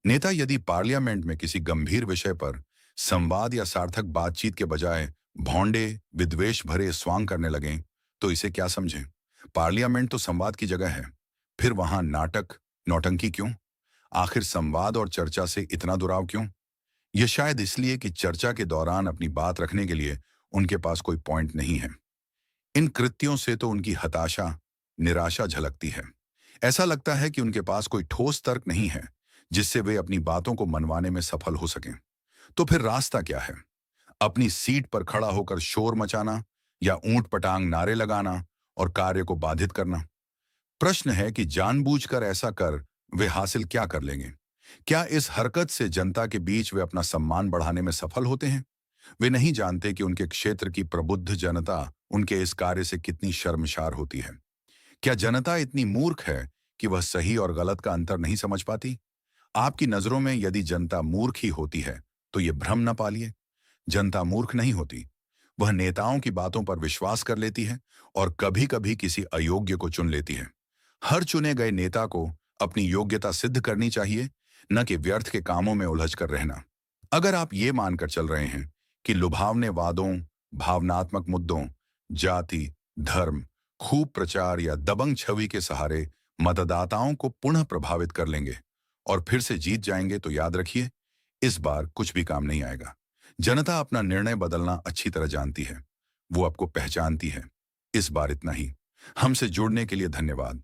नेता यदि पार्लियामेंट में किसी गंभीर विषय पर संवाद या सार्थक बातचीत के बजाय भौंडे विद्वेष भरे स्वांग करने लगें, तो इसे क्या समझें? पार्लियामेंट तो संवाद की जगह है, फिर वहां नाटक नौटंकी क्यों? आखिर संवाद और चर्चा से इतना दुराव क्यों? यह शायद इसलिए कि चर्चा के दौरान अपनी बात रखने के लिए उनके पास कोई पॉइंट नहीं है। इन कृत्यों से तो उनकी हताशा, निराशा झलकती है। ऐसा लगता है कि उनके पास कोई ठोस तर्क नहीं है जिससे वे अपनी बातों को मनवाने में सफल हो सकें। तो फिर रास्ता क्या है? अपनी सीट पर खड़ा होकर शोर मचाना या ऊंट पटांग नारे लगाना और कार्य को बाधित करना? प्रश्न है कि जानबूझकर ऐसा कर वे हासिल क्या कर लेंगे? क्या इस हरकत से जनता के बीच वे अपना सम्मान बढ़ाने में सफल होते हैं? वे नहीं जानते कि उनके क्षेत्र की प्रबुद्ध जनता उनके इस कार्य से कितनी शर्मशार होती है। क्या जनता इतनी मूर्ख है कि वह सही और गलत का अंतर नहीं समझ पाती? आपकी नजरों में यदि जनता मूर्ख ही होती है, तो ये भ्रम न पालिए। जनता मूर्ख नहीं होती। वह नेताओं की बातों पर विश्वास कर लेती है और कभी-कभी किसी अयोग्य को चुन लेती है। हर चुने गए नेता को अपनी योग्यता सिद्ध करनी चाहिए, न कि व्यर्थ के कामों में उलझ कर रहना। अगर आप ये मानकर चल रहे हैं कि लुभावने वादों, भावनात्मक मुद्दों, जाति, धर्म, खूब प्रचार या दबंग छवि के सहारे मतदाताओं को पुनः प्रभावित कर लेंगे और फिर से जीत जाएंगे, तो याद रखिए, इस बार कुछ भी काम नहीं आएगा। जनता अपना निर्णय बदलना अच्छी तरह जानती है। वो आपको पहचानती है। इस बार इतना ही। हमसे जुड़ने के लिए धन्यवाद।